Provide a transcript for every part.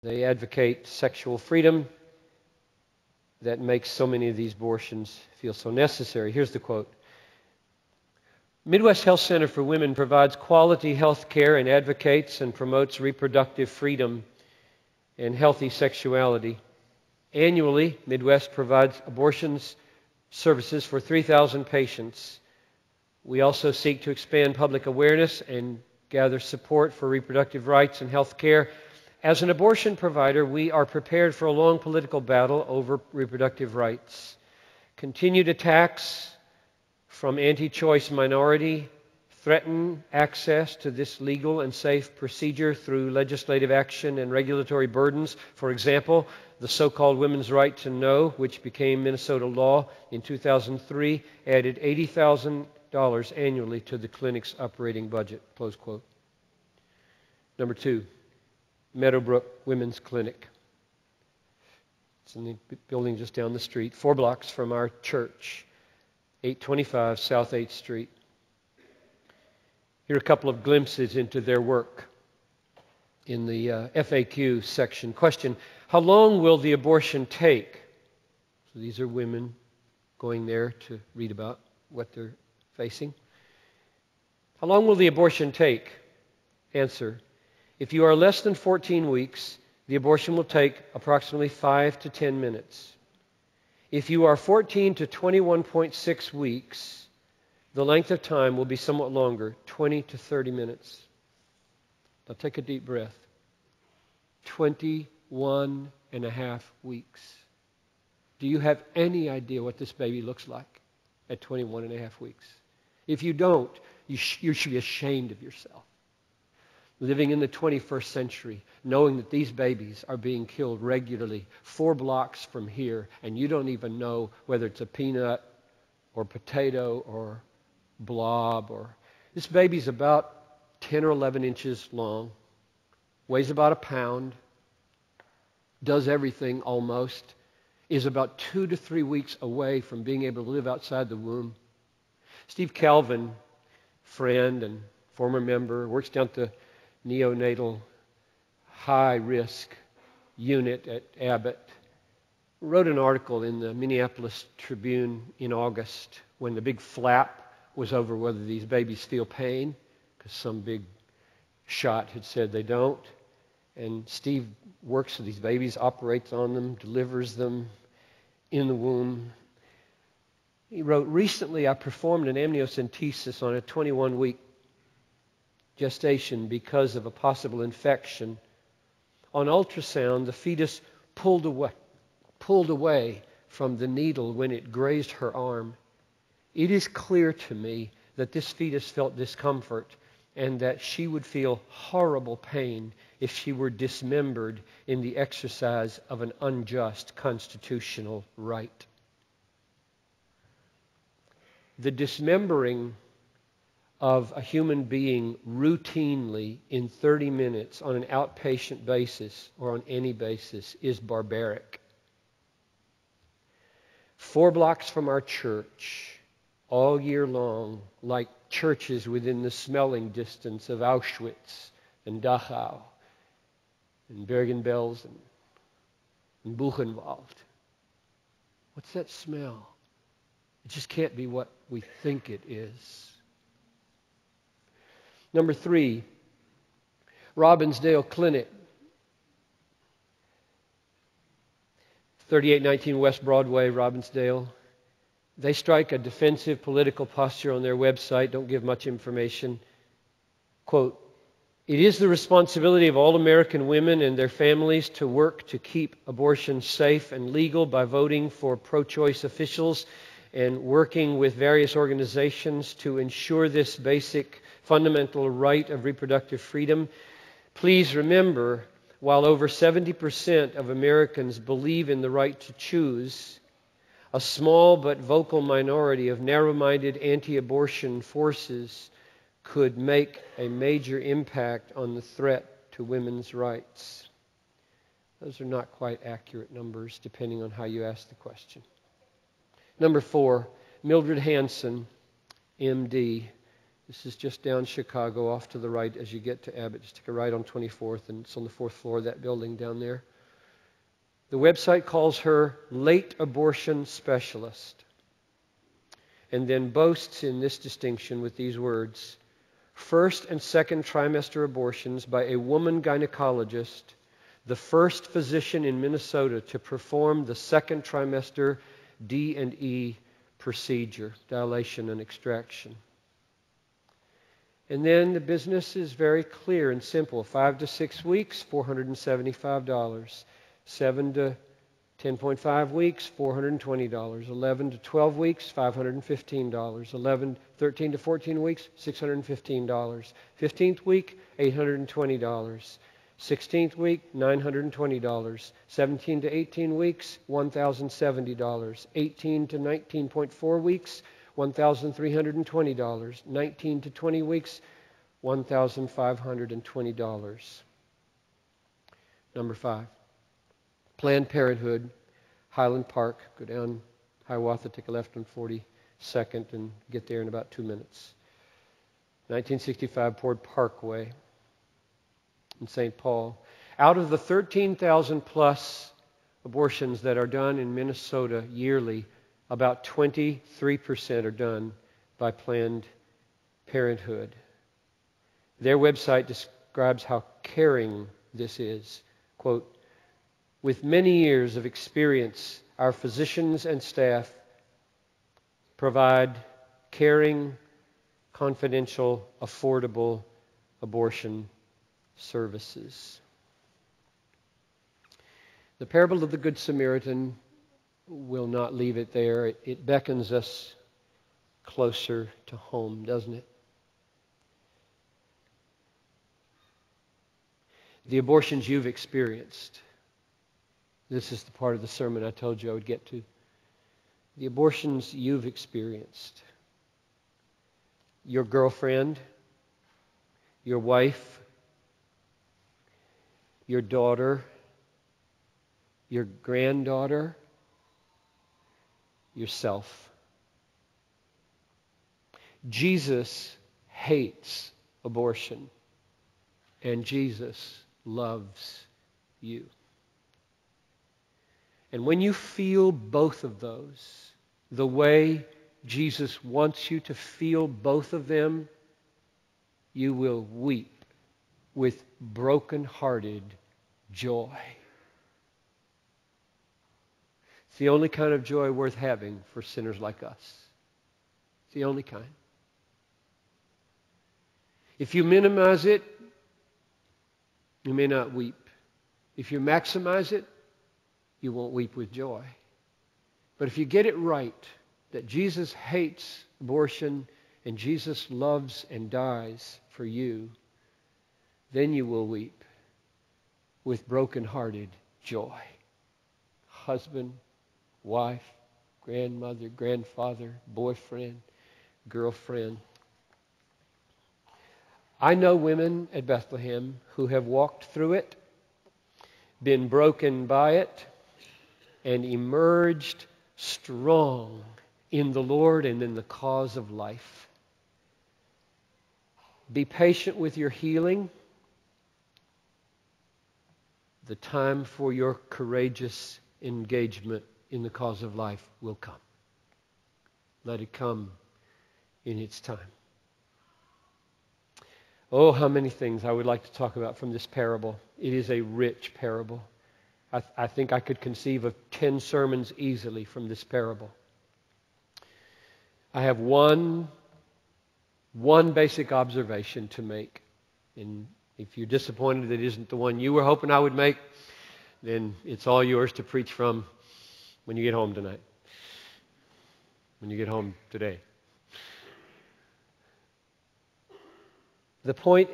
They advocate sexual freedom that makes so many of these abortions feel so necessary. Here's the quote. Midwest Health Center for Women provides quality health care and advocates and promotes reproductive freedom and healthy sexuality. Annually, Midwest provides abortions services for 3,000 patients. We also seek to expand public awareness and gather support for reproductive rights and health care. As an abortion provider, we are prepared for a long political battle over reproductive rights. Continued attacks from anti-choice minority threaten access to this legal and safe procedure through legislative action and regulatory burdens. For example, the so-called Women's Right to Know, which became Minnesota law in 2003, added $80,000 annually to the clinic's operating budget. Close quote. Number 2, Meadowbrook Women's Clinic. It's in the building just down the street, 4 blocks from our church, 825 South 8th Street. Here are a couple of glimpses into their work in the FAQ section. Question, how long will the abortion take? So these are women going there to read about what they're facing. How long will the abortion take? Answer, if you are less than 14 weeks, the abortion will take approximately 5 to 10 minutes. If you are 14 to 21.6 weeks, the length of time will be somewhat longer, 20 to 30 minutes. Now take a deep breath. 21 and a half weeks. Do you have any idea what this baby looks like at 21 and a half weeks? If you don't, you should be ashamed of yourself. Living in the 21st century, knowing that these babies are being killed regularly 4 blocks from here, and you don't even know whether it's a peanut or potato or blob. Or this baby's about 10 or 11 inches long, weighs about a pound, does everything almost, is about 2 to 3 weeks away from being able to live outside the womb. Steve Calvin, friend and former member, works down at the neonatal high-risk unit at Abbott, wrote an article in the Minneapolis Tribune in August when the big flap was over whether these babies feel pain, because some big shot had said they don't. And Steve works with these babies, operates on them, delivers them in the womb. He wrote, recently I performed an amniocentesis on a 21-week gestation because of a possible infection. On ultrasound, the fetus pulled away from the needle when it grazed her arm. It is clear to me that this fetus felt discomfort and that she would feel horrible pain if she were dismembered in the exercise of an unjust constitutional right. The dismembering of a human being routinely in 30 minutes on an outpatient basis or on any basis is barbaric. 4 blocks from our church, all year long, like churches within the smelling distance of Auschwitz and Dachau and Bergen-Belsen and Buchenwald. What's that smell? It just can't be what we think it is. Number 3, Robbinsdale Clinic, 3819 West Broadway, Robbinsdale. They strike a defensive political posture on their website, don't give much information. Quote, it is the responsibility of all American women and their families to work to keep abortion safe and legal by voting for pro-choice officials and working with various organizations to ensure this basic fundamental right of reproductive freedom. Please remember, while over 70% of Americans believe in the right to choose, a small but vocal minority of narrow-minded anti-abortion forces could make a major impact on the threat to women's rights. Those are not quite accurate numbers, depending on how you ask the question. Number 4, Mildred Hanson, MD, This is just down Chicago, off to the right as you get to Abbott. Just take a right on 24th, and it's on the 4th floor of that building down there. The website calls her late abortion specialist, and then boasts in this distinction with these words: first and second trimester abortions by a woman gynecologist, the first physician in Minnesota to perform the second trimester D&E procedure, dilation and extraction. And then the business is very clear and simple. 5 to 6 weeks, $475. 7 to 10.5 weeks, $420. 11 to 12 weeks, $515. 13 to 14 weeks, $615. 15th week, $820. 16th week, $920. 17 to 18 weeks, $1,070. 18 to 19.4 weeks, $1,320. 19 to 20 weeks, $1,520. Number 5. Planned Parenthood, Highland Park. Go down Hiawatha, take a left on 42nd, and get there in about 2 minutes. 1965 Port Parkway in St. Paul. Out of the 13,000 plus abortions that are done in Minnesota yearly, about 23% are done by Planned Parenthood. Their website describes how caring this is. Quote, with many years of experience, our physicians and staff provide caring, confidential, affordable abortion services. The parable of the Good Samaritan will not leave it there. It beckons us closer to home, doesn't it? The abortions you've experienced. This is the part of the sermon I told you I would get to. The abortions you've experienced. Your girlfriend, your wife, your daughter, your granddaughter, yourself. Jesus hates abortion, and Jesus loves you. And when you feel both of those, the way Jesus wants you to feel both of them, you will weep with broken-hearted joy. It's the only kind of joy worth having for sinners like us. It's the only kind. If you minimize it, you may not weep. If you maximize it, you won't weep with joy. But if you get it right, that Jesus hates abortion and Jesus loves and dies for you, then you will weep with broken-hearted joy. Husband, wife, grandmother, grandfather, boyfriend, girlfriend. I know women at Bethlehem who have walked through it, been broken by it, and emerged strong in the Lord and in the cause of life. Be patient with your healing. The time for your courageous engagement in the cause of life will come. Let it come in its time. Oh, how many things I would like to talk about from this parable. It is a rich parable. I think I could conceive of 10 sermons easily from this parable. I have one basic observation to make. And if you're disappointed that it isn't the one you were hoping I would make, then it's all yours to preach from when you get home tonight. When you get home today. The point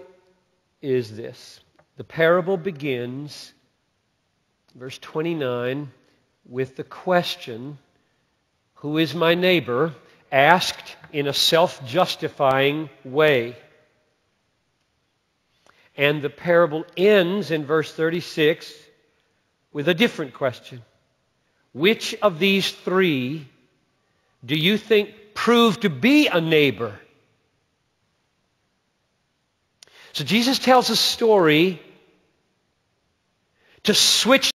is this. The parable begins, verse 29, with the question, who is my neighbor, asked in a self-justifying way. And the parable ends in verse 36 with a different question. Which of these three do you think proved to be a neighbor? So Jesus tells a story to switch